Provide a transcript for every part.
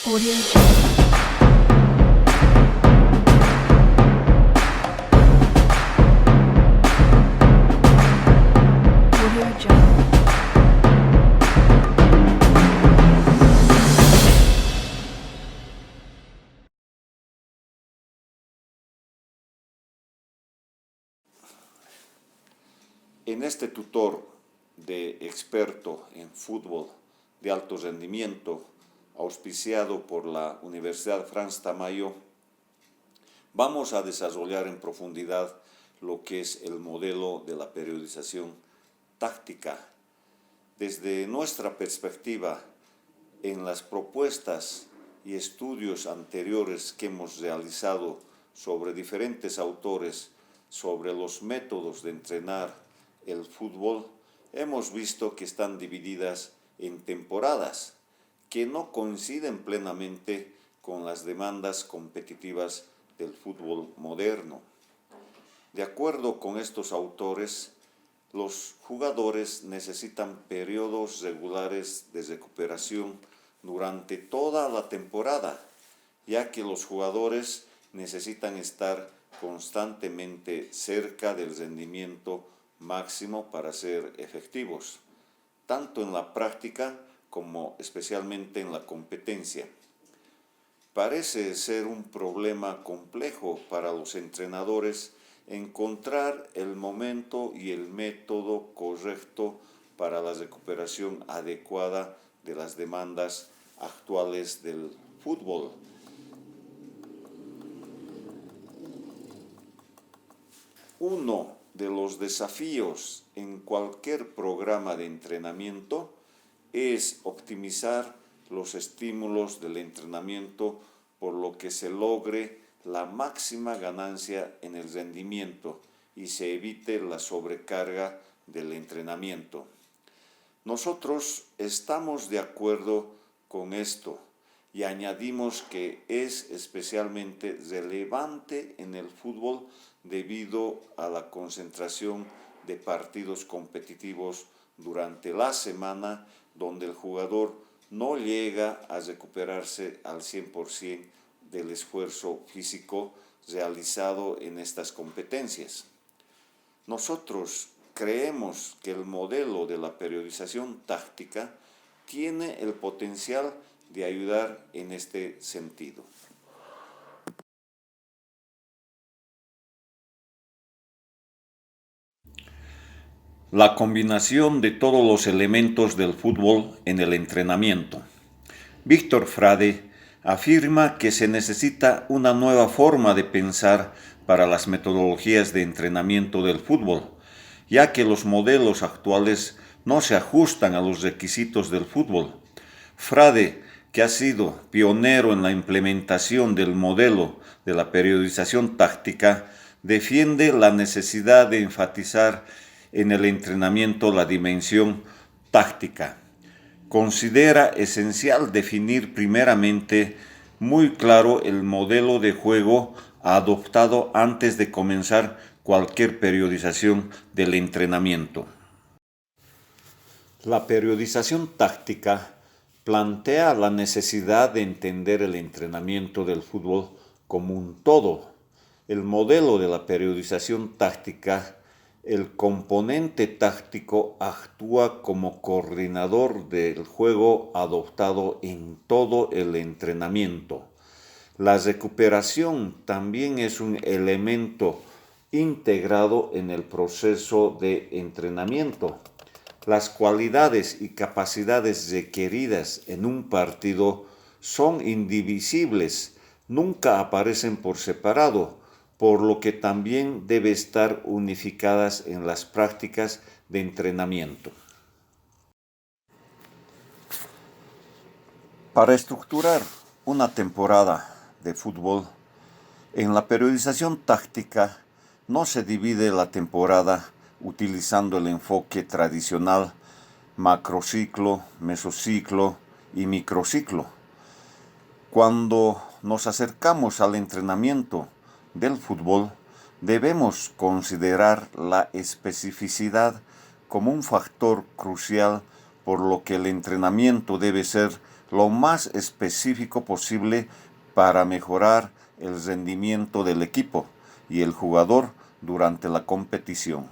Audio Jungle. Audio Jungle. En este tutor de experto en fútbol de alto rendimiento, auspiciado por la Universidad Franz Tamayo, vamos a desarrollar en profundidad lo que es el modelo de la periodización táctica. Desde nuestra perspectiva, en las propuestas y estudios anteriores que hemos realizado sobre diferentes autores, sobre los métodos de entrenar el fútbol, hemos visto que están divididas en temporadas que no coinciden plenamente con las demandas competitivas del fútbol moderno. De acuerdo con estos autores, los jugadores necesitan periodos regulares de recuperación durante toda la temporada, ya que los jugadores necesitan estar constantemente cerca del rendimiento máximo para ser efectivos, tanto en la práctica como especialmente en la competencia. Parece ser un problema complejo para los entrenadores encontrar el momento y el método correcto para la recuperación adecuada de las demandas actuales del fútbol. Uno de los desafíos en cualquier programa de entrenamiento es optimizar los estímulos del entrenamiento por lo que se logre la máxima ganancia en el rendimiento y se evite la sobrecarga del entrenamiento. Nosotros estamos de acuerdo con esto y añadimos que es especialmente relevante en el fútbol debido a la concentración de partidos competitivos durante la semana, donde el jugador no llega a recuperarse al 100% del esfuerzo físico realizado en estas competencias. Nosotros creemos que el modelo de la periodización táctica tiene el potencial de ayudar en este sentido. La combinación de todos los elementos del fútbol en el entrenamiento. Víctor Frade afirma que se necesita una nueva forma de pensar para las metodologías de entrenamiento del fútbol, ya que los modelos actuales no se ajustan a los requisitos del fútbol. Frade, que ha sido pionero en la implementación del modelo de la periodización táctica, defiende la necesidad de enfatizar en el entrenamiento la dimensión táctica. Considera esencial definir primeramente muy claro el modelo de juego adoptado antes de comenzar cualquier periodización del entrenamiento. La periodización táctica plantea la necesidad de entender el entrenamiento del fútbol como un todo. El modelo de la periodización táctica, el componente táctico actúa como coordinador del juego adoptado en todo el entrenamiento. La recuperación también es un elemento integrado en el proceso de entrenamiento. Las cualidades y capacidades requeridas en un partido son indivisibles, nunca aparecen por separado, por lo que también debe estar unificadas en las prácticas de entrenamiento. Para estructurar una temporada de fútbol, en la periodización táctica no se divide la temporada utilizando el enfoque tradicional macrociclo, mesociclo y microciclo. Cuando nos acercamos al entrenamiento del fútbol, debemos considerar la especificidad como un factor crucial, por lo que el entrenamiento debe ser lo más específico posible para mejorar el rendimiento del equipo y el jugador durante la competición.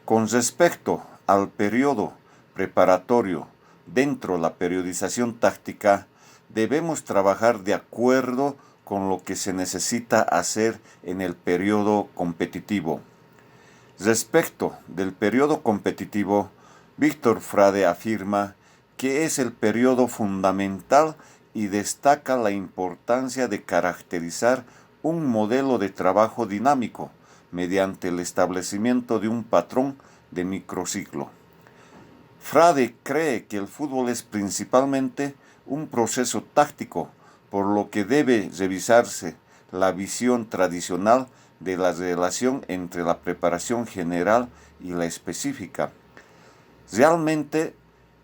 Con respecto al periodo preparatorio dentro de la periodización táctica, debemos trabajar de acuerdo con lo que se necesita hacer en el periodo competitivo. Respecto del periodo competitivo, Víctor Frade afirma que es el periodo fundamental y destaca la importancia de caracterizar un modelo de trabajo dinámico mediante el establecimiento de un patrón de microciclo. Frade cree que el fútbol es principalmente un proceso táctico, por lo que debe revisarse la visión tradicional de la relación entre la preparación general y la específica. Realmente,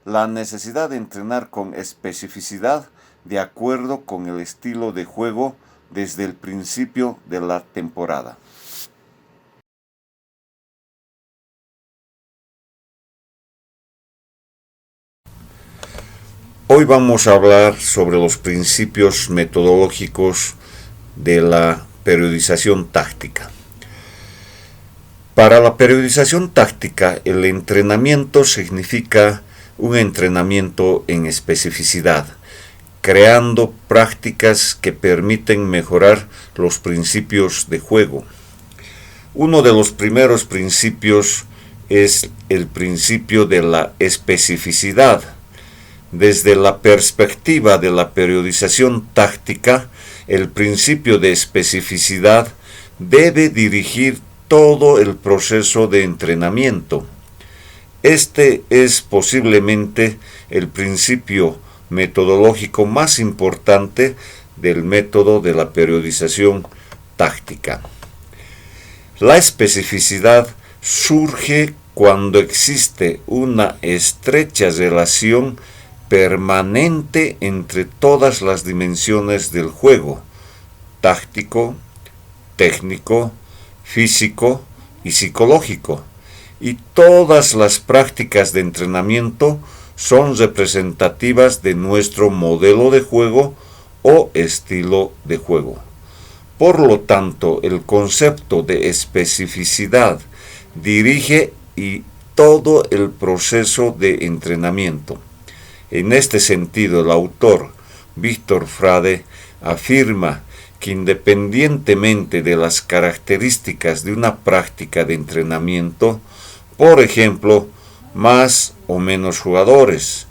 la necesidad de entrenar con especificidad de acuerdo con el estilo de juego desde el principio de la temporada. Hoy vamos a hablar sobre los principios metodológicos de la periodización táctica. Para la periodización táctica, el entrenamiento significa un entrenamiento en especificidad, creando prácticas que permiten mejorar los principios de juego. Uno de los primeros principios es el principio de la especificidad. Desde la perspectiva de la periodización táctica, el principio de especificidad debe dirigir todo el proceso de entrenamiento. Este es posiblemente el principio metodológico más importante del método de la periodización táctica. La especificidad surge cuando existe una estrecha relación permanente entre todas las dimensiones del juego: táctico, técnico, físico y psicológico, y todas las prácticas de entrenamiento son representativas de nuestro modelo de juego o estilo de juego. Por lo tanto, el concepto de especificidad dirige todo el proceso de entrenamiento. En este sentido, el autor Víctor Frade afirma que independientemente de las características de una práctica de entrenamiento, por ejemplo, más o menos jugadores,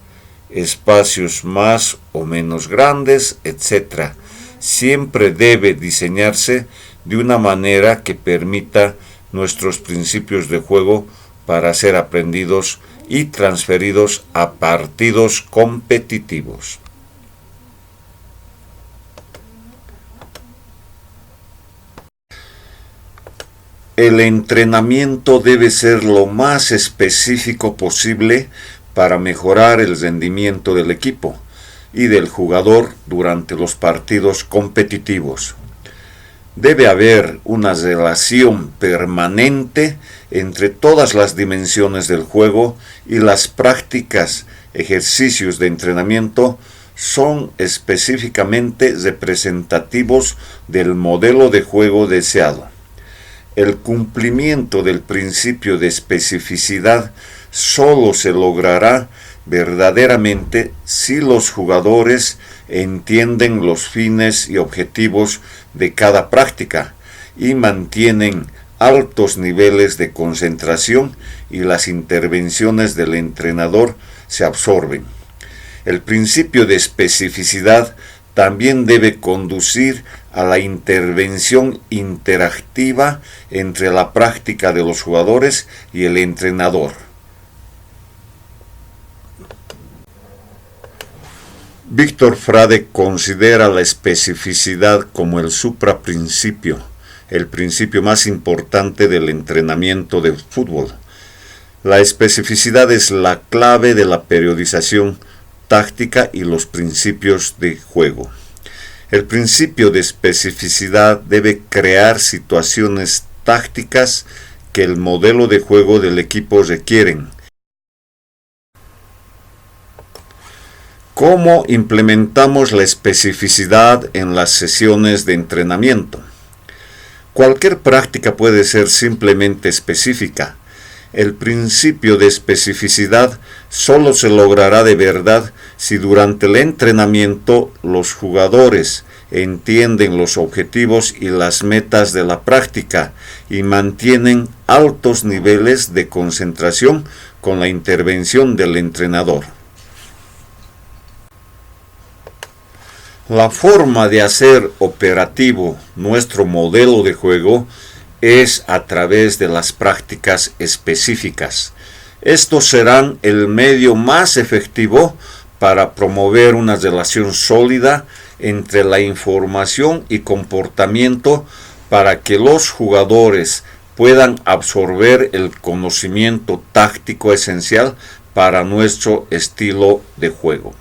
espacios más o menos grandes, etc., siempre debe diseñarse de una manera que permita nuestros principios de juego para ser aprendidos y transferidos a partidos competitivos. El entrenamiento debe ser lo más específico posible para mejorar el rendimiento del equipo y del jugador durante los partidos competitivos. Debe haber una relación permanente entre todas las dimensiones del juego, y las prácticas, ejercicios de entrenamiento son específicamente representativos del modelo de juego deseado. El cumplimiento del principio de especificidad solo se logrará verdaderamente si los jugadores entienden los fines y objetivos de cada práctica y mantienen altos niveles de concentración y las intervenciones del entrenador se absorben. El principio de especificidad también debe conducir a la intervención interactiva entre la práctica de los jugadores y el entrenador. Víctor Frade considera la especificidad como el supraprincipio, el principio más importante del entrenamiento de fútbol. La especificidad es la clave de la periodización táctica y los principios de juego. El principio de especificidad debe crear situaciones tácticas que el modelo de juego del equipo requieren. ¿Cómo implementamos la especificidad en las sesiones de entrenamiento? Cualquier práctica puede ser simplemente específica. El principio de especificidad solo se logrará de verdad si durante el entrenamiento los jugadores entienden los objetivos y las metas de la práctica y mantienen altos niveles de concentración con la intervención del entrenador. La forma de hacer operativo nuestro modelo de juego es a través de las prácticas específicas. Estos serán el medio más efectivo para promover una relación sólida entre la información y comportamiento para que los jugadores puedan absorber el conocimiento táctico esencial para nuestro estilo de juego.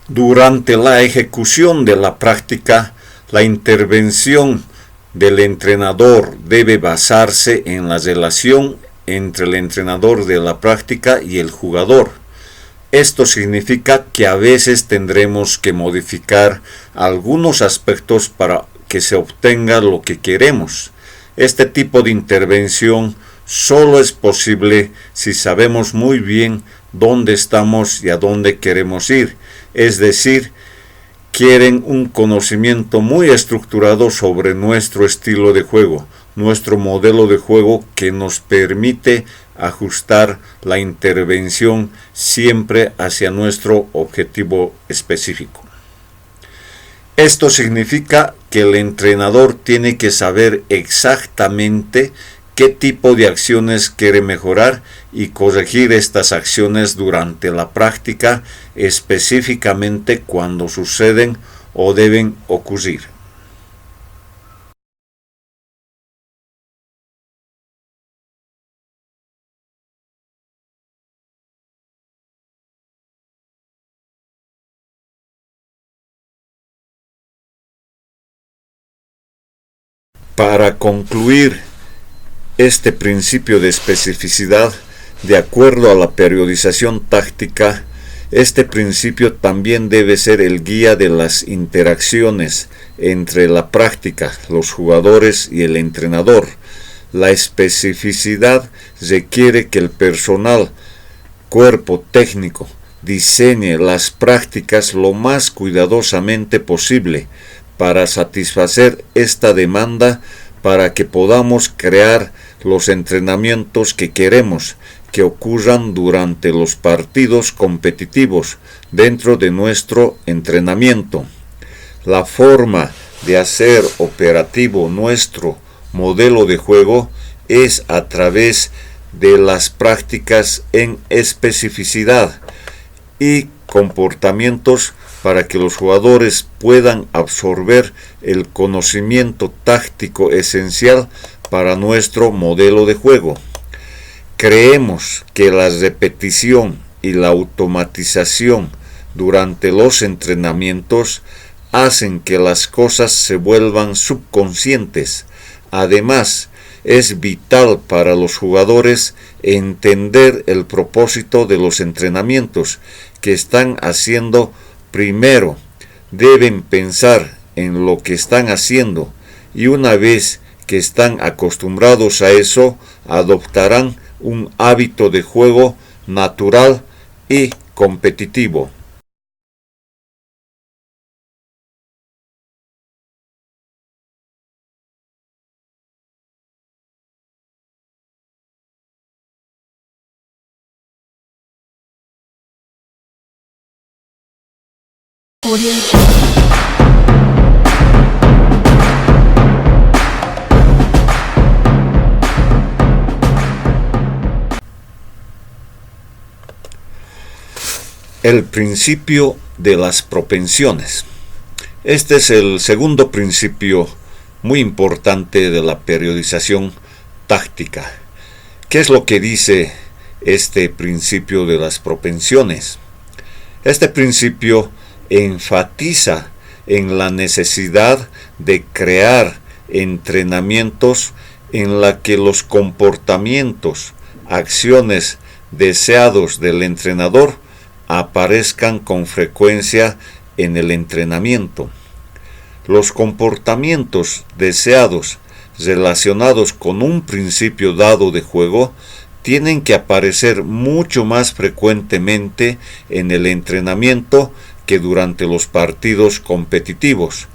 Durante la ejecución de la práctica, la intervención del entrenador debe basarse en la relación entre el entrenador de la práctica y el jugador. Esto significa que a veces tendremos que modificar algunos aspectos para que se obtenga lo que queremos. Este tipo de intervención solo es posible si sabemos muy bien dónde estamos y a dónde queremos ir. Es decir, quieren un conocimiento muy estructurado sobre nuestro estilo de juego, nuestro modelo de juego que nos permite ajustar la intervención siempre hacia nuestro objetivo específico. Esto significa que el entrenador tiene que saber exactamente qué tipo de acciones quiere mejorar y corregir estas acciones durante la práctica, específicamente cuando suceden o deben ocurrir. Para concluir este principio de especificidad, de acuerdo a la periodización táctica, este principio también debe ser el guía de las interacciones entre la práctica, los jugadores y el entrenador. La especificidad requiere que el personal, cuerpo técnico, diseñe las prácticas lo más cuidadosamente posible para satisfacer esta demanda, para que podamos crear los entrenamientos que queremos que ocurran durante los partidos competitivos dentro de nuestro entrenamiento. La forma de hacer operativo nuestro modelo de juego es a través de las prácticas en especificidad y comportamientos para que los jugadores puedan absorber el conocimiento táctico esencial para nuestro modelo de juego. Creemos que la repetición y la automatización durante los entrenamientos hacen que las cosas se vuelvan subconscientes. Además, es vital para los jugadores entender el propósito de los entrenamientos que están haciendo. Primero, deben pensar en lo que están haciendo y una vez que están acostumbrados a eso, adoptarán un hábito de juego natural y competitivo. Audio Jungle. El principio de las propensiones. Este es el segundo principio muy importante de la periodización táctica. ¿Qué es lo que dice este principio de las propensiones? Este principio enfatiza en la necesidad de crear entrenamientos en la que los comportamientos acciones deseados del entrenador aparezcan con frecuencia en el entrenamiento. Los comportamientos deseados relacionados con un principio dado de juego tienen que aparecer mucho más frecuentemente en el entrenamiento que durante los partidos competitivos,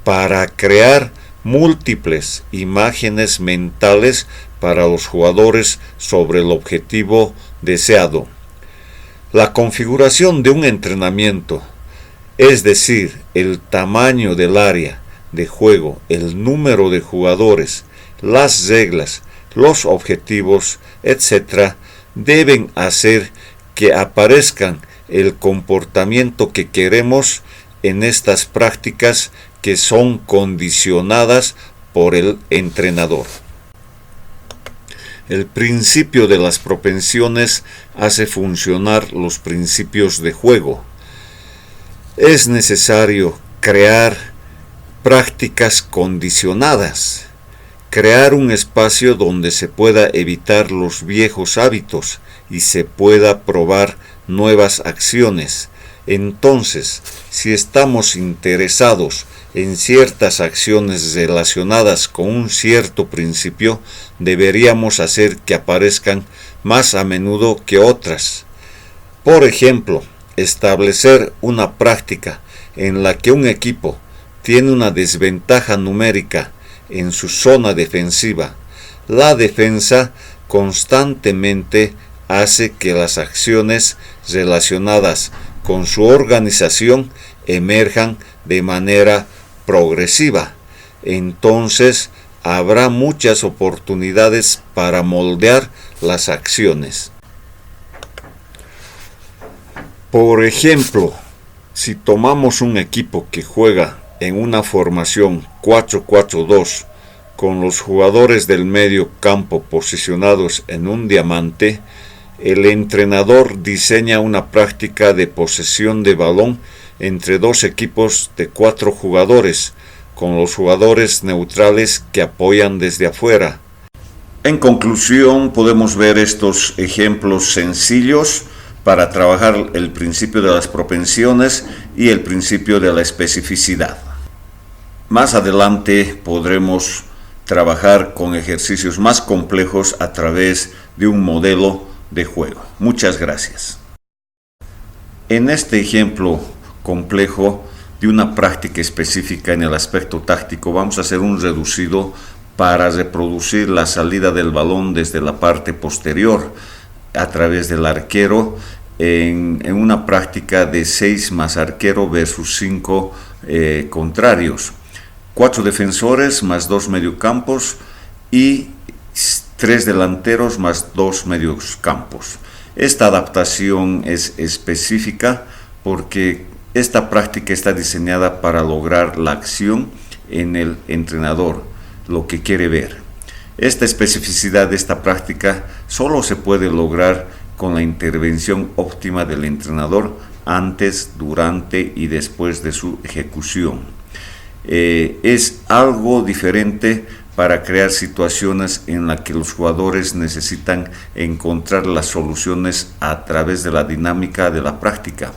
para crear múltiples imágenes mentales para los jugadores sobre el objetivo deseado. La configuración de un entrenamiento, es decir, el tamaño del área de juego, el número de jugadores, las reglas, los objetivos, etc., deben hacer que aparezcan el comportamiento que queremos en estas prácticas que son condicionadas por el entrenador. El principio de las propensiones hace funcionar los principios de juego. Es necesario crear prácticas condicionadas, crear un espacio donde se pueda evitar los viejos hábitos y se pueda probar nuevas acciones. Entonces, si estamos interesados en ciertas acciones relacionadas con un cierto principio, deberíamos hacer que aparezcan más a menudo que otras. Por ejemplo, establecer una práctica en la que un equipo tiene una desventaja numérica en su zona defensiva. La defensa constantemente hace que las acciones relacionadas con su organización emerjan de manera progresiva. Entonces habrá muchas oportunidades para moldear las acciones. Por ejemplo, si tomamos un equipo que juega en una formación 4-4-2 con los jugadores del medio campo posicionados en un diamante, el entrenador diseña una práctica de posesión de balón entre dos equipos de 4 jugadores, con los jugadores neutrales que apoyan desde afuera. En conclusión, podemos ver estos ejemplos sencillos para trabajar el principio de las propensiones y el principio de la especificidad. Más adelante podremos trabajar con ejercicios más complejos a través de un modelo de juego. Muchas gracias. En este ejemplo complejo de una práctica específica en el aspecto táctico, vamos a hacer un reducido para reproducir la salida del balón desde la parte posterior a través del arquero en una práctica de 6 más arquero versus 5 contrarios. 4 defensores más 2 mediocampos y 3 delanteros más 2 medios-campos. Esta adaptación es específica porque esta práctica está diseñada para lograr la acción en el entrenador, lo que quiere ver. Esta especificidad de esta práctica solo se puede lograr con la intervención óptima del entrenador antes, durante y después de su ejecución. Es algo diferente para crear situaciones en las que los jugadores necesitan encontrar las soluciones a través de la dinámica de la práctica.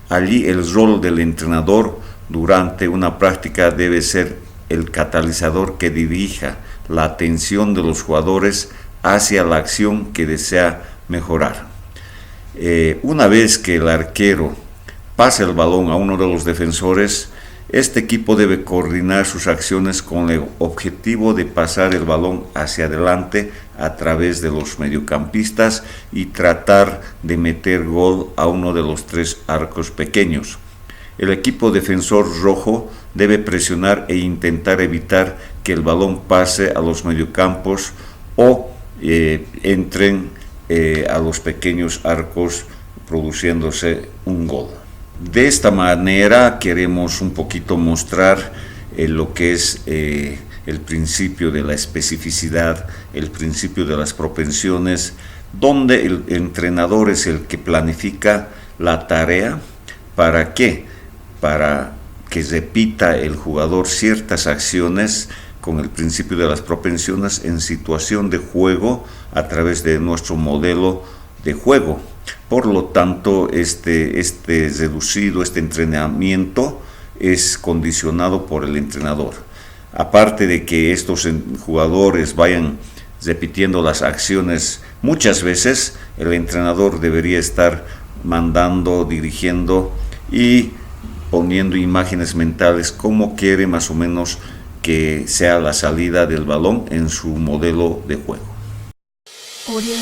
Allí el rol del entrenador durante una práctica debe ser el catalizador que dirija la atención de los jugadores hacia la acción que desea mejorar. Una vez que el arquero pasa el balón a uno de los defensores, este equipo debe coordinar sus acciones con el objetivo de pasar el balón hacia adelante a través de los mediocampistas y tratar de meter gol a uno de los 3 arcos pequeños. El equipo defensor rojo debe presionar e intentar evitar que el balón pase a los mediocampos o entren a los pequeños arcos, produciéndose un gol. De esta manera queremos un poquito mostrar lo que es el principio de la especificidad, el principio de las propensiones, donde el entrenador es el que planifica la tarea. ¿Para qué? Para que repita el jugador ciertas acciones con el principio de las propensiones en situación de juego a través de nuestro modelo de juego. Por lo tanto, este entrenamiento es condicionado por el entrenador. Aparte de que estos jugadores vayan repitiendo las acciones muchas veces, el entrenador debería estar mandando, dirigiendo y poniendo imágenes mentales cómo quiere más o menos que sea la salida del balón en su modelo de juego. Audio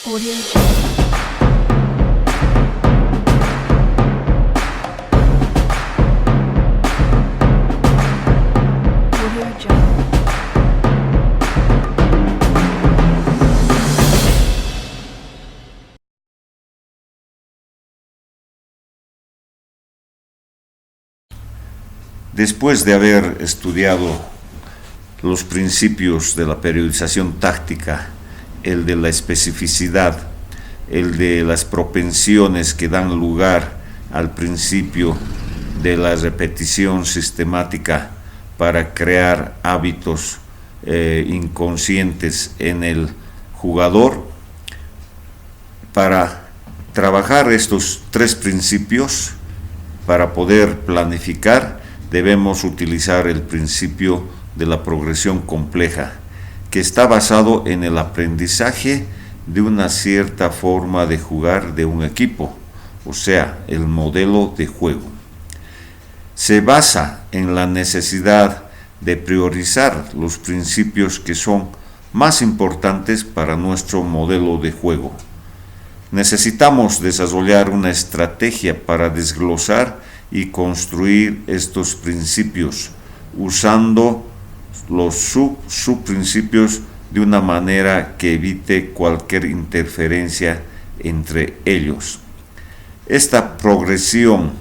Audio Jungle. Audio Jungle. Después de haber estudiado los principios de la periodización táctica, el de la especificidad, el de las propensiones que dan lugar al principio de la repetición sistemática para crear hábitos inconscientes en el jugador, para trabajar estos tres principios, para poder planificar, debemos utilizar el principio de la progresión compleja, que está basado en el aprendizaje de una cierta forma de jugar de un equipo, o sea, el modelo de juego. Se basa en la necesidad de priorizar los principios que son más importantes para nuestro modelo de juego. Necesitamos desarrollar una estrategia para desglosar y construir estos principios, usando los subprincipios de una manera que evite cualquier interferencia entre ellos. Esta progresión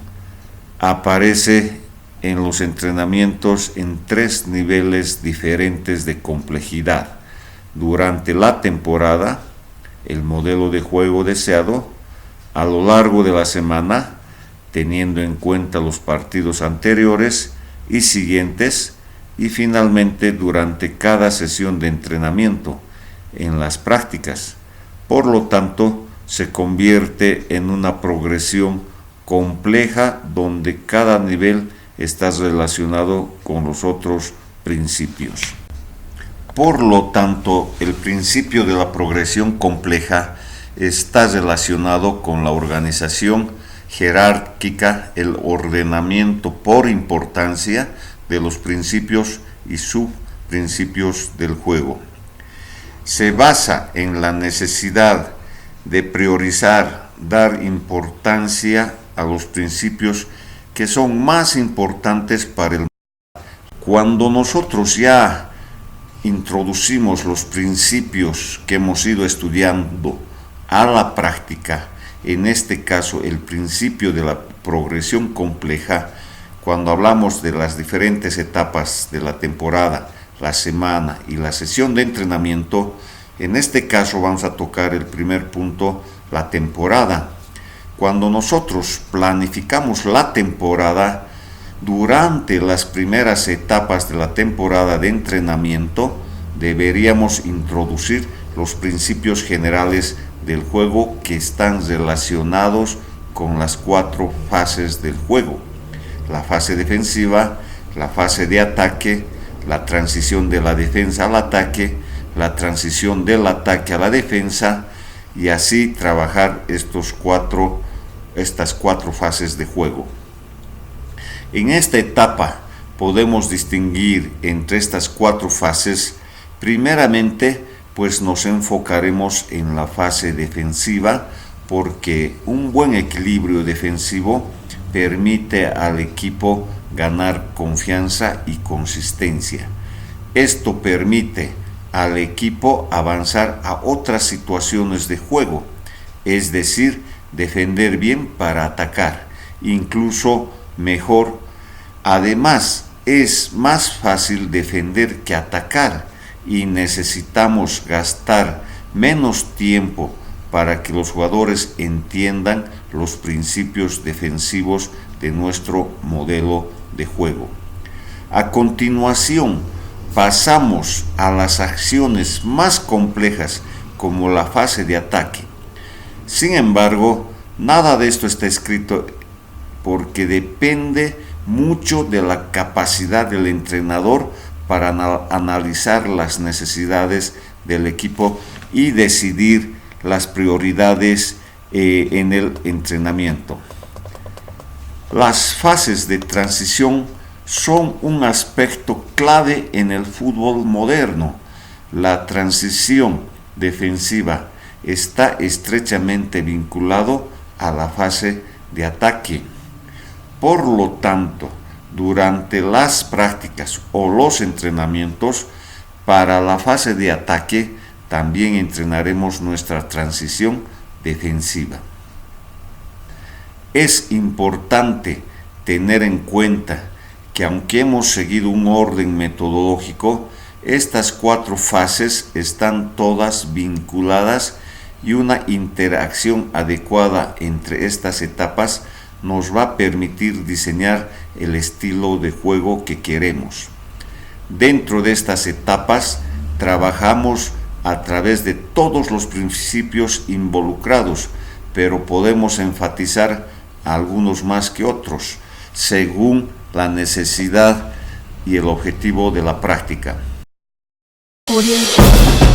aparece en los entrenamientos en tres niveles diferentes de complejidad. Durante la temporada, el modelo de juego deseado, a lo largo de la semana, teniendo en cuenta los partidos anteriores y siguientes, y finalmente durante cada sesión de entrenamiento en las prácticas. Por lo tanto, se convierte en una progresión compleja donde cada nivel está relacionado con los otros principios. Por lo tanto, el principio de la progresión compleja está relacionado con la organización jerárquica, el ordenamiento por importancia de los principios y subprincipios del juego. Se basa en la necesidad de priorizar, dar importancia a los principios que son más importantes para el mundo. Cuando nosotros ya introducimos los principios que hemos ido estudiando a la práctica, en este caso el principio de la progresión compleja, cuando hablamos de las diferentes etapas de la temporada, la semana y la sesión de entrenamiento, en este caso vamos a tocar el primer punto, la temporada. Cuando nosotros planificamos la temporada, durante las primeras etapas de la temporada de entrenamiento, deberíamos introducir los principios generales del juego que están relacionados con las cuatro fases del juego: la fase defensiva, la fase de ataque, la transición de la defensa al ataque, la transición del ataque a la defensa, y así trabajar estas cuatro fases de juego. En esta etapa podemos distinguir entre estas cuatro fases. Primeramente, pues nos enfocaremos en la fase defensiva, porque un buen equilibrio defensivo permite al equipo ganar confianza y consistencia. Esto permite al equipo avanzar a otras situaciones de juego, es decir, defender bien para atacar, incluso mejor. Además, es más fácil defender que atacar y necesitamos gastar menos tiempo para que los jugadores entiendan los principios defensivos de nuestro modelo de juego. A continuación, pasamos a las acciones más complejas, como la fase de ataque. Sin embargo, nada de esto está escrito, porque depende mucho de la capacidad del entrenador para analizar las necesidades del equipo y decidir las prioridades en el entrenamiento. Las fases de transición son un aspecto clave en el fútbol moderno. La transición defensiva está estrechamente vinculado a la fase de ataque. Por lo tanto, durante las prácticas o los entrenamientos, para la fase de ataque también entrenaremos nuestra transición defensiva. Es importante tener en cuenta que aunque hemos seguido un orden metodológico, estas 4 fases están todas vinculadas y una interacción adecuada entre estas etapas nos va a permitir diseñar el estilo de juego que queremos. Dentro de estas etapas trabajamos a través de todos los principios involucrados, pero podemos enfatizar algunos más que otros, según la necesidad y el objetivo de la práctica. Audio Jungle.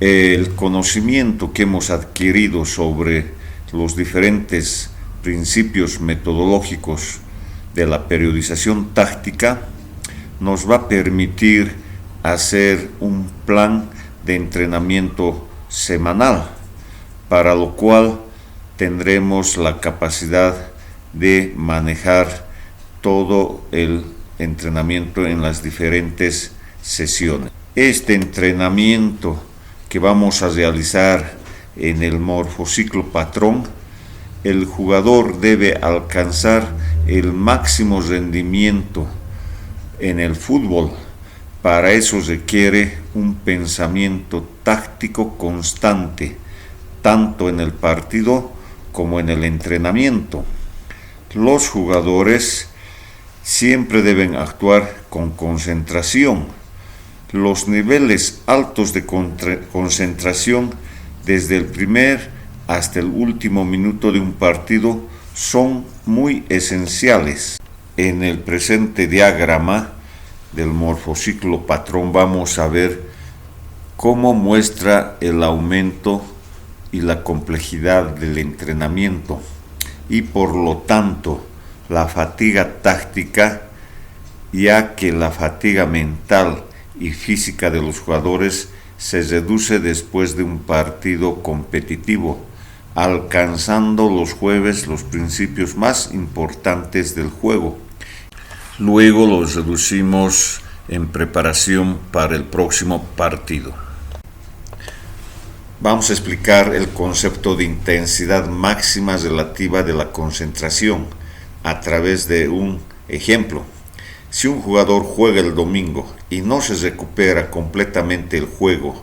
El conocimiento que hemos adquirido sobre los diferentes principios metodológicos de la periodización táctica nos va a permitir hacer un plan de entrenamiento semanal, para lo cual tendremos la capacidad de manejar todo el entrenamiento en las diferentes sesiones. Este entrenamiento que vamos a realizar en el morfociclo patrón, el jugador debe alcanzar el máximo rendimiento en el fútbol. Para eso requiere un pensamiento táctico constante, tanto en el partido como en el entrenamiento. Los jugadores siempre deben actuar con concentración. Los niveles altos de concentración desde el primer hasta el último minuto de un partido son muy esenciales. En el presente diagrama del morfociclo patrón vamos a ver cómo muestra el aumento y la complejidad del entrenamiento y por lo tanto la fatiga táctica, ya que la fatiga mental y física de los jugadores se reduce después de un partido competitivo, alcanzando los jueves los principios más importantes del juego. Luego los reducimos en preparación para el próximo partido. Vamos a explicar el concepto de intensidad máxima relativa de la concentración a través de un ejemplo. Si un jugador juega el domingo y no se recupera completamente el juego,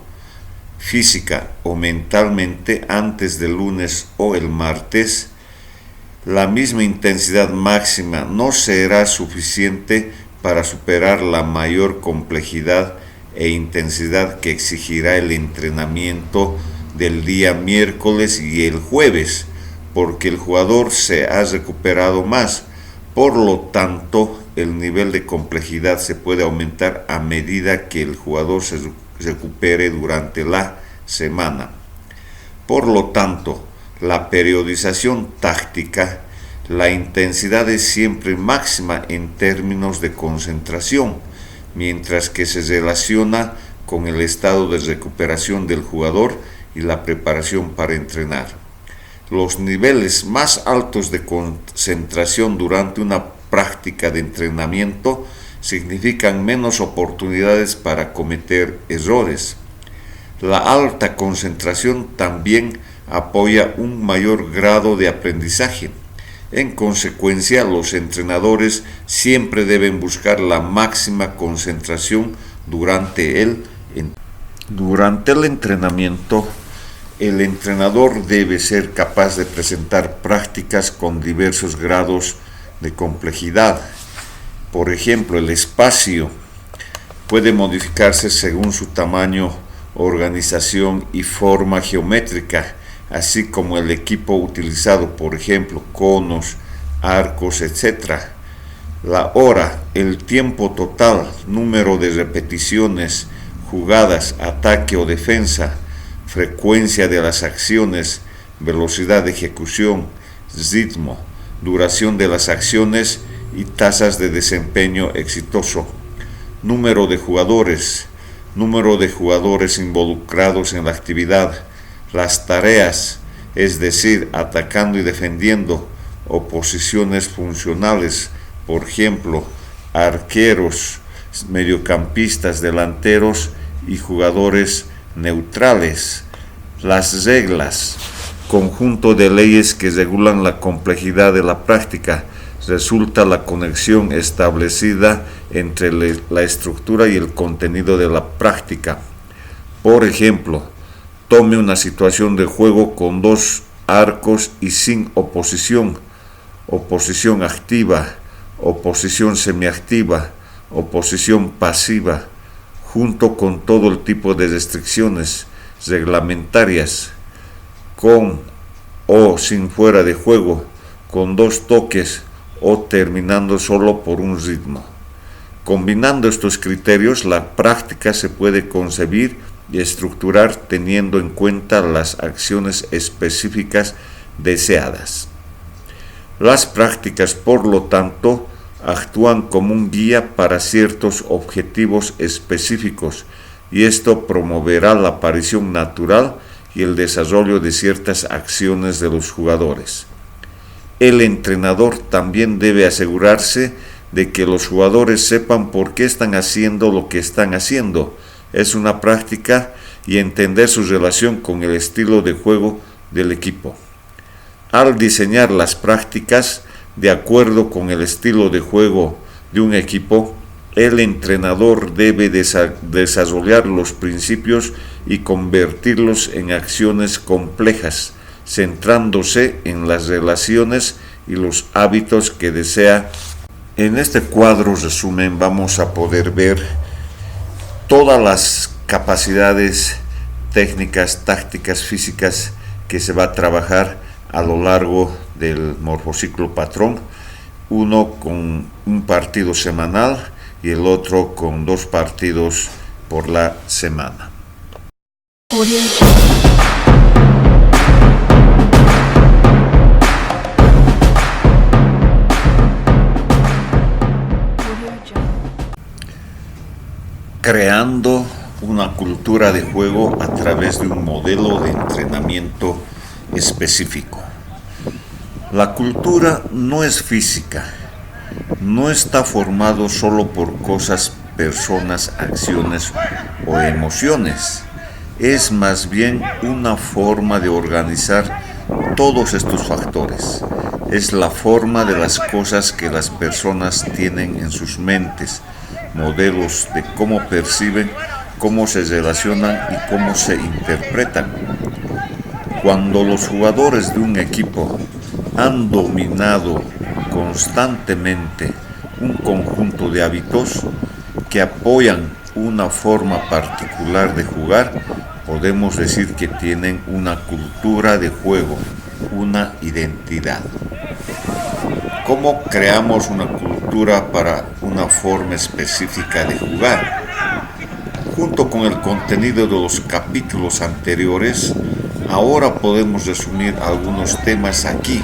física o mentalmente antes del lunes o el martes, la misma intensidad máxima no será suficiente para superar la mayor complejidad e intensidad que exigirá el entrenamiento del día miércoles y el jueves, porque el jugador se ha recuperado más. Por lo tanto, el nivel de complejidad se puede aumentar a medida que el jugador se recupere durante la semana. Por lo tanto, la periodización táctica, la intensidad es siempre máxima en términos de concentración, mientras que se relaciona con el estado de recuperación del jugador y la preparación para entrenar. Los niveles más altos de concentración durante una práctica de entrenamiento significan menos oportunidades para cometer errores. La alta concentración también apoya un mayor grado de aprendizaje. En consecuencia, los entrenadores siempre deben buscar la máxima concentración durante el entrenamiento. El entrenador debe ser capaz de presentar prácticas con diversos grados de complejidad. Por ejemplo, el espacio puede modificarse según su tamaño, organización y forma geométrica, así como el equipo utilizado, por ejemplo, conos, arcos, etc. La hora, el tiempo total, número de repeticiones, jugadas, ataque o defensa, frecuencia de las acciones, velocidad de ejecución, ritmo, duración de las acciones y tasas de desempeño exitoso. Número de jugadores involucrados en la actividad, las tareas, es decir, atacando y defendiendo, o posiciones funcionales, por ejemplo, arqueros, mediocampistas, delanteros y jugadores neutrales. Las reglas, conjunto de leyes que regulan la complejidad de la práctica. Resulta la conexión establecida entre la estructura y el contenido de la práctica. Por ejemplo, tome una situación de juego con 2 arcos y sin oposición, oposición activa, oposición semiactiva, oposición pasiva, junto con todo el tipo de restricciones reglamentarias, con o sin fuera de juego, con 2 toques o terminando solo por un ritmo. Combinando estos criterios, la práctica se puede concebir y estructurar teniendo en cuenta las acciones específicas deseadas. Las prácticas, por lo tanto, actúan como un guía para ciertos objetivos específicos, y esto promoverá la aparición natural y el desarrollo de ciertas acciones de los jugadores. El entrenador también debe asegurarse de que los jugadores sepan por qué están haciendo lo que están haciendo. Es una práctica, y entender su relación con el estilo de juego del equipo. Al diseñar las prácticas de acuerdo con el estilo de juego de un equipo, el entrenador debe desarrollar los principios y convertirlos en acciones complejas, centrándose en las relaciones y los hábitos que desea. En este cuadro resumen vamos a poder ver todas las capacidades técnicas, tácticas, físicas que se va a trabajar a lo largo del morfociclo patrón, uno con un partido semanal y el otro con 2 partidos por la semana. Creando una cultura de juego a través de un modelo de entrenamiento específico. La cultura no es física, no está formado solo por cosas, personas, acciones o emociones. Es más bien una forma de organizar todos estos factores. Es la forma de las cosas que las personas tienen en sus mentes, modelos de cómo perciben, cómo se relacionan y cómo se interpretan. Cuando los jugadores de un equipo han dominado constantemente un conjunto de hábitos que apoyan una forma particular de jugar, podemos decir que tienen una cultura de juego, una identidad. ¿Cómo creamos una cultura para una forma específica de jugar? Junto con el contenido de los capítulos anteriores, ahora podemos resumir algunos temas aquí,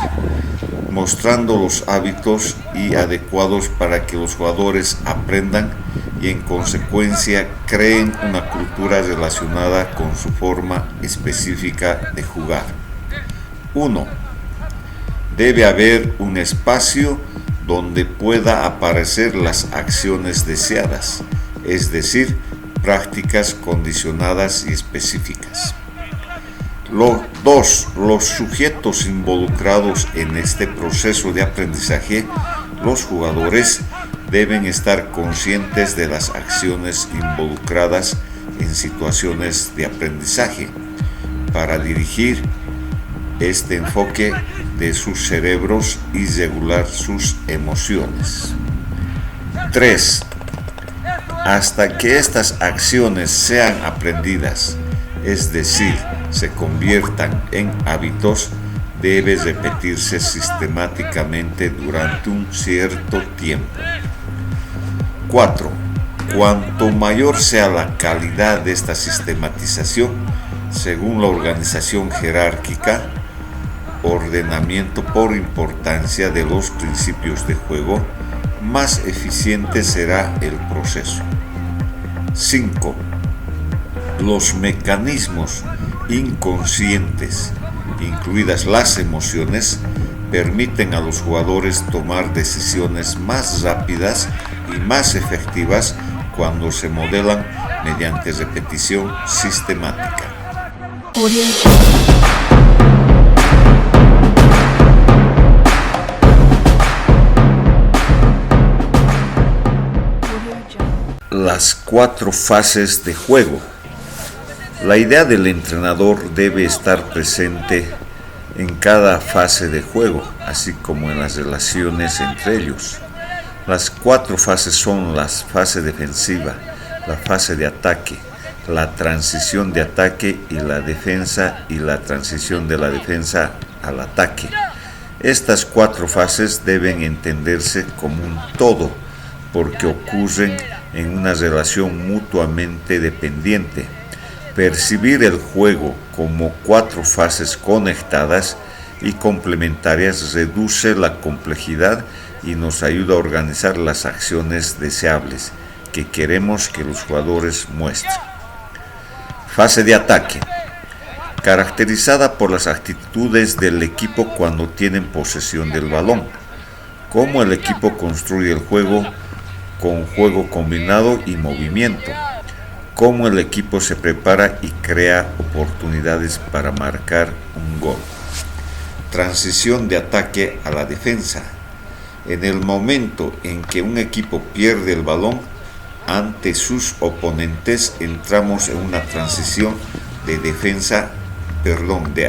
mostrando los hábitos y adecuados para que los jugadores aprendan y en consecuencia creen una cultura relacionada con su forma específica de jugar. 1. Debe haber un espacio donde pueda aparecer las acciones deseadas, es decir, prácticas condicionadas y específicas. 2. Los sujetos involucrados en este proceso de aprendizaje, los jugadores, deben estar conscientes de las acciones involucradas en situaciones de aprendizaje para dirigir este enfoque de sus cerebros y regular sus emociones. 3. Hasta que estas acciones sean aprendidas, es decir, se conviertan en hábitos, debe repetirse sistemáticamente durante un cierto tiempo. 4. Cuanto mayor sea la calidad de esta sistematización, según la organización jerárquica, ordenamiento por importancia de los principios de juego, más eficiente será el proceso. 5. Los mecanismos inconscientes, incluidas las emociones, permiten a los jugadores tomar decisiones más rápidas y más efectivas cuando se modelan mediante repetición sistemática. Audio Jungle. Las 4 fases de juego. La idea del entrenador debe estar presente en cada fase de juego, así como en las relaciones entre ellos. Las 4 fases son la fase defensiva, la fase de ataque, la transición de ataque y la defensa, y la transición de la defensa al ataque. Estas 4 fases deben entenderse como un todo, porque ocurren en una relación mutuamente dependiente. Percibir el juego como 4 fases conectadas y complementarias reduce la complejidad y nos ayuda a organizar las acciones deseables que queremos que los jugadores muestren. Fase de ataque, caracterizada por las actitudes del equipo cuando tienen posesión del balón, cómo el equipo construye el juego con juego combinado y movimiento, cómo el equipo se prepara y crea oportunidades para marcar un gol. Transición de ataque a la defensa. En el momento en que un equipo pierde el balón ante sus oponentes, entramos en una transición de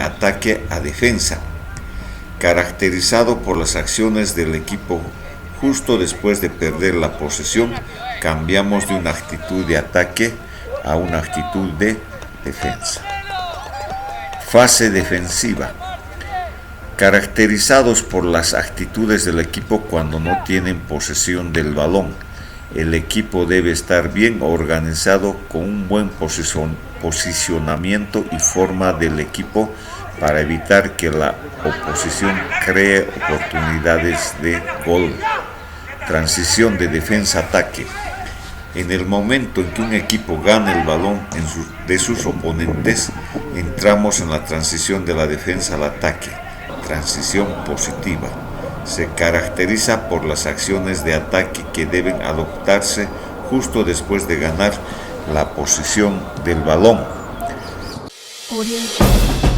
ataque a defensa, caracterizado por las acciones del equipo. Justo después de perder la posesión, cambiamos de una actitud de ataque a una actitud de defensa. Fase defensiva, caracterizados por las actitudes del equipo cuando no tienen posesión del balón. El equipo debe estar bien organizado con un buen posicionamiento y forma del equipo para evitar que la oposición cree oportunidades de gol. Transición de defensa-ataque. En el momento en que un equipo gana el balón de sus oponentes, entramos en la transición de la defensa al ataque, transición positiva. Se caracteriza por las acciones de ataque que deben adoptarse justo después de ganar la posesión del balón. Audio Jungle.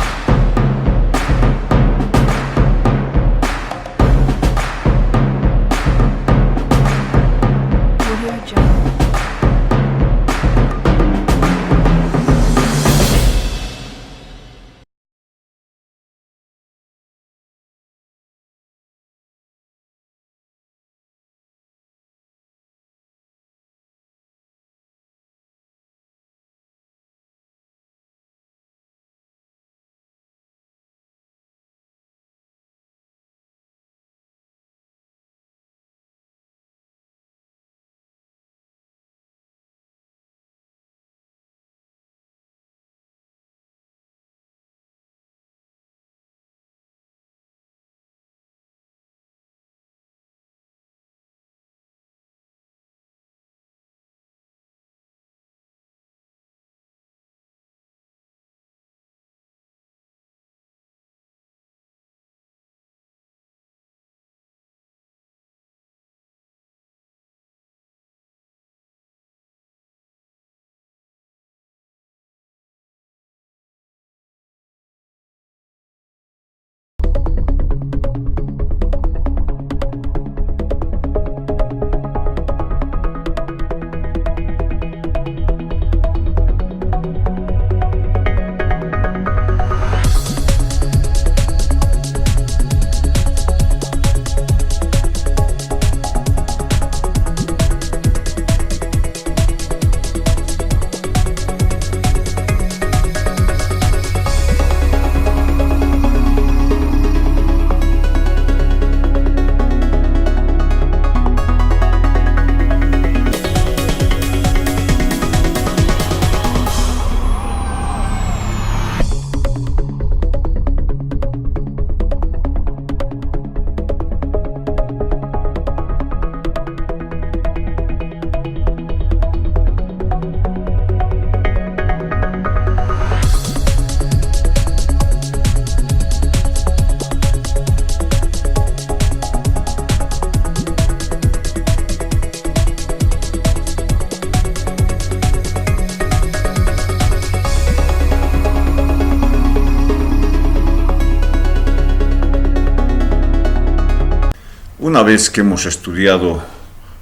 Una vez que hemos estudiado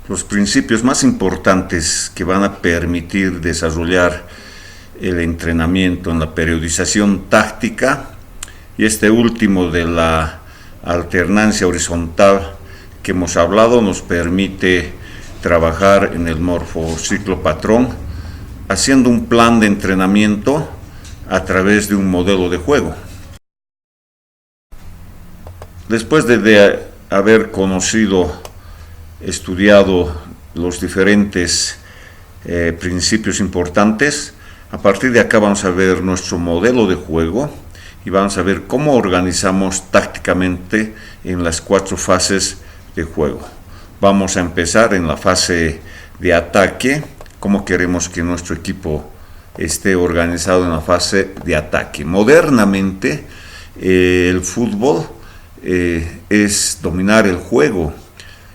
los principios más importantes que van a permitir desarrollar el entrenamiento en la periodización táctica, y este último de la alternancia horizontal que hemos hablado nos permite trabajar en el morfociclo patrón, haciendo un plan de entrenamiento a través de un modelo de juego. Después de haber conocido, estudiado los diferentes principios importantes, a partir de acá vamos a ver nuestro modelo de juego y vamos a ver cómo organizamos tácticamente en las 4 fases de juego. Vamos a empezar en la fase de ataque, cómo queremos que nuestro equipo esté organizado en la fase de ataque. Modernamente, el fútbol es dominar el juego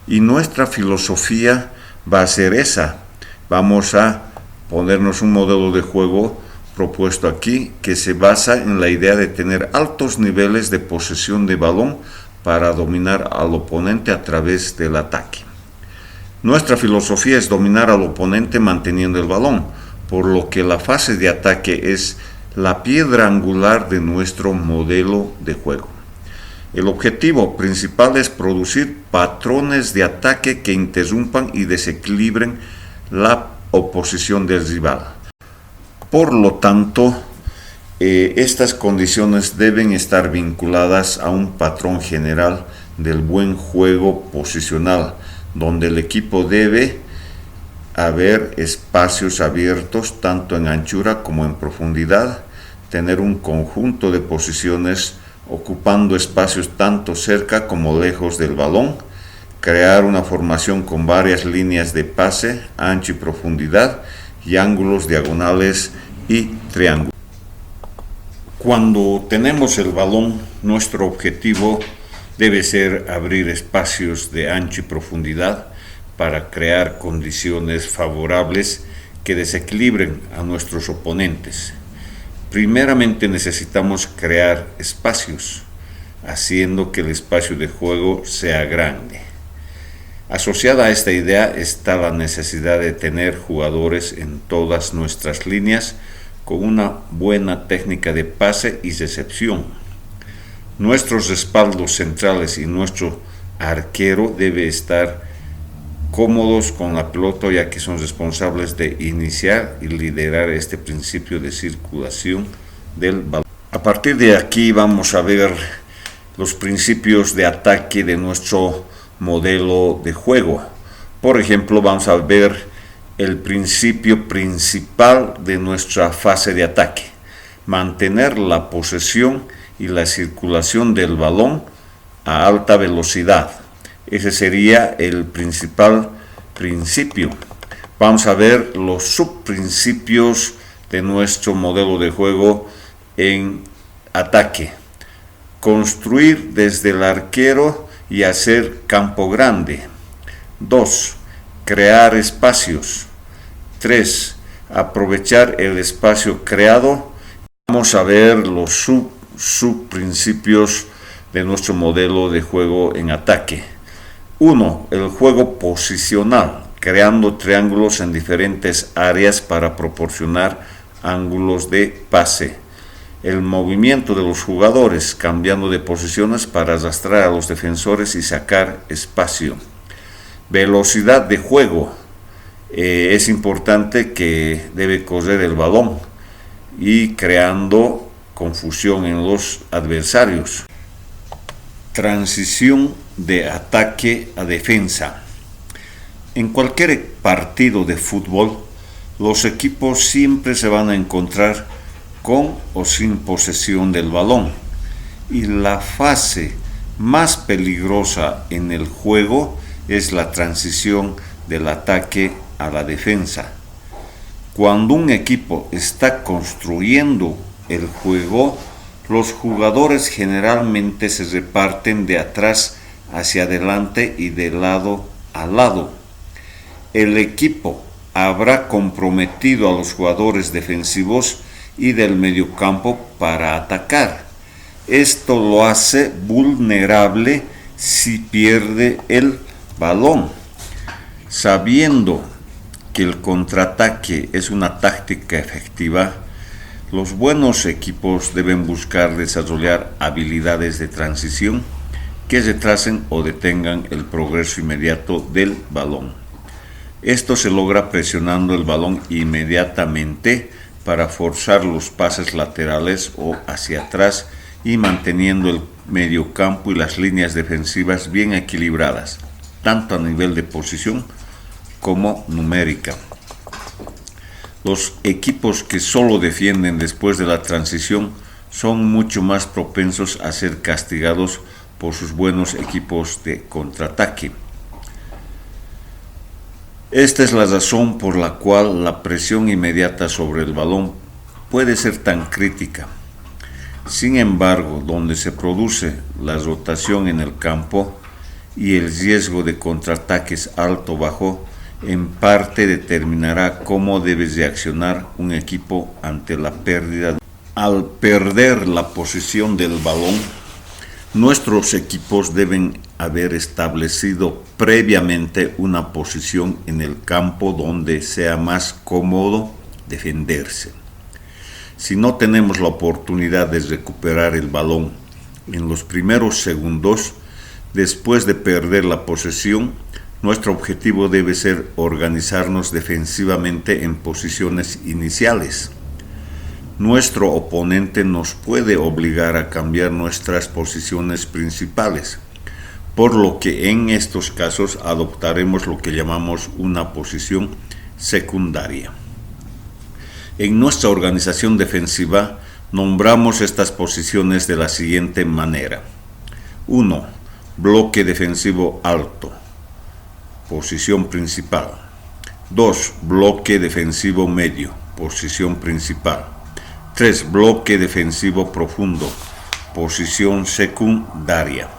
y nuestra filosofía va a ser esa. Vamos a ponernos un modelo de juego propuesto aquí que se basa en la idea de tener altos niveles de posesión de balón para dominar al oponente a través del ataque. Nuestra filosofía es dominar al oponente manteniendo el balón, por lo que la fase de ataque es la piedra angular de nuestro modelo de juego. El objetivo principal es producir patrones de ataque que interrumpan y desequilibren la oposición del rival. Por lo tanto, estas condiciones deben estar vinculadas a un patrón general del buen juego posicional, donde el equipo debe haber espacios abiertos tanto en anchura como en profundidad, tener un conjunto de posiciones ocupando espacios tanto cerca como lejos del balón, crear una formación con varias líneas de pase, ancho y profundidad, y ángulos diagonales y triángulos. Cuando tenemos el balón, nuestro objetivo debe ser abrir espacios de ancho y profundidad para crear condiciones favorables que desequilibren a nuestros oponentes. Primeramente necesitamos crear espacios, haciendo que el espacio de juego sea grande. Asociada a esta idea está la necesidad de tener jugadores en todas nuestras líneas con una buena técnica de pase y recepción. Nuestros respaldos centrales y nuestro arquero debe estar cómodos con la pelota, ya que son responsables de iniciar y liderar este principio de circulación del balón. A partir de aquí vamos a ver los principios de ataque de nuestro modelo de juego. Por ejemplo, vamos a ver el principio principal de nuestra fase de ataque: mantener la posesión y la circulación del balón a alta velocidad. Ese sería el principal principio. Vamos a ver los subprincipios de nuestro modelo de juego en ataque: construir desde el arquero y hacer campo grande. 2. Crear espacios. 3. Aprovechar el espacio creado. Vamos a ver los subprincipios de nuestro modelo de juego en ataque. 1. El juego posicional, creando triángulos en diferentes áreas para proporcionar ángulos de pase. El movimiento de los jugadores, cambiando de posiciones para arrastrar a los defensores y sacar espacio. Velocidad de juego. Es importante que debe correr el balón y creando confusión en los adversarios. Transición de ataque a defensa. En cualquier partido de fútbol, los equipos siempre se van a encontrar con o sin posesión del balón, y la fase más peligrosa en el juego es la transición del ataque a la defensa. Cuando un equipo está construyendo el juego, los jugadores generalmente se reparten de atrás hacia adelante y de lado a lado. El equipo habrá comprometido a los jugadores defensivos y del mediocampo para atacar. Esto lo hace vulnerable si pierde el balón. Sabiendo que el contraataque es una táctica efectiva, los buenos equipos deben buscar desarrollar habilidades de transición que retrasen o detengan el progreso inmediato del balón. Esto se logra presionando el balón inmediatamente para forzar los pases laterales o hacia atrás y manteniendo el mediocampo y las líneas defensivas bien equilibradas, tanto a nivel de posición como numérica. Los equipos que solo defienden después de la transición son mucho más propensos a ser castigados por sus buenos equipos de contraataque. Esta es la razón por la cual la presión inmediata sobre el balón puede ser tan crítica. Sin embargo, donde se produce la rotación en el campo y el riesgo de contraataques alto-bajo, en parte determinará cómo debe reaccionar un equipo ante la pérdida. Al perder la posesión del balón, nuestros equipos deben haber establecido previamente una posición en el campo donde sea más cómodo defenderse. Si no tenemos la oportunidad de recuperar el balón en los primeros segundos después de perder la posesión, nuestro objetivo debe ser organizarnos defensivamente en posiciones iniciales. Nuestro oponente nos puede obligar a cambiar nuestras posiciones principales, por lo que en estos casos adoptaremos lo que llamamos una posición secundaria. En nuestra organización defensiva nombramos estas posiciones de la siguiente manera. 1. Bloque defensivo alto. Posición principal. 2. Bloque defensivo medio. Posición principal. 3. Bloque defensivo profundo. Posición secundaria.